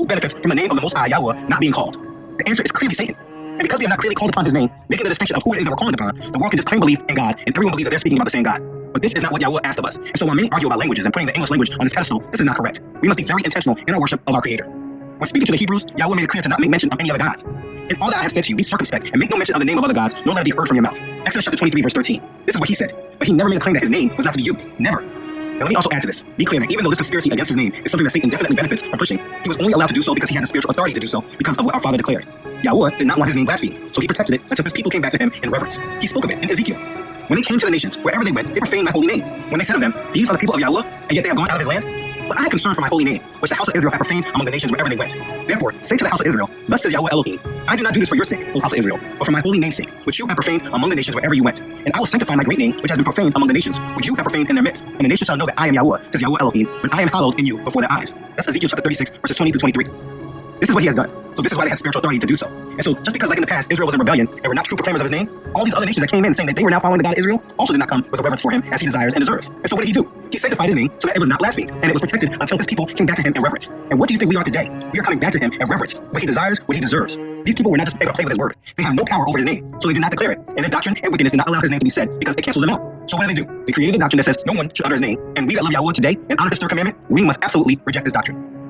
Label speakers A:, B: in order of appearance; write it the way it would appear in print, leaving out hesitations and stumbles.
A: who benefits from the name of the Most High YAHUAH not being called? The answer is clearly Satan. And because we have not clearly called upon his name, making the distinction of who it is that we're calling upon, the world can just claim belief in God, and everyone believes that they're speaking about the same God. But this is not what YAHUAH asked of us. And so while many argue about languages and putting the English language on this pedestal, this is not correct. We must be very intentional in our worship of our Creator. When speaking to the Hebrews, YAHUAH made it clear to not make mention of any other gods. In all that I have said to you, be circumspect, and make no mention of the name of other gods, nor let it be heard from your mouth. Exodus chapter 23, verse 13. This is what he said. But he never made a claim that his name was not to be used. Never. Now let me also add to this. Be clear that even though this conspiracy against his name is something that Satan definitely benefits from pushing, he was only allowed to do so because he had the spiritual authority to do so because of what our Father declared. YAHUAH did not want his name blasphemed, so he protected it until his people came back to him in reverence. He spoke of it in Ezekiel. When they came to the nations, wherever they went, they profaned my holy name. When they said of them, these are the people of YAHUAH, and yet they have gone out of his land. But I had concern for my holy name, which the house of Israel had profaned among the nations wherever they went. Therefore, say to the house of Israel, thus says YAHUAH Elohim, I do not do this for your sake, O house of Israel, but for my holy name's sake, which you have profaned among the nations wherever you went. And I will sanctify my great name, which has been profaned among the nations, which you have profaned in their midst. And the nations shall know that I am YAHUAH, says YAHUAH Elohim, when I am hallowed in you before their eyes. That's Ezekiel chapter 36, verses 20 to 23. This is what he has done. So this is why they had spiritual authority to do so. And so just because like in the past, Israel was in rebellion and were not true proclaimers of his name, all these other nations that came in saying that they were now following the God of Israel also did not come with a reverence for him as he desires and deserves. And so what did he do? He sanctified his name so that it was not blasphemed, and it was protected until his people came back to him in reverence. And what do you think we are today? We are coming back to him in reverence, what he desires, what he deserves. These people were not just able to play with his word. They have no power over his name, so they did not declare it. And their doctrine and wickedness did not allow his name to be said because it cancels them out. So what do? They created a doctrine that says no one should utter his name, and we that love YAHUAH today and honor his third commandment, we must absolutely reject this doctrine.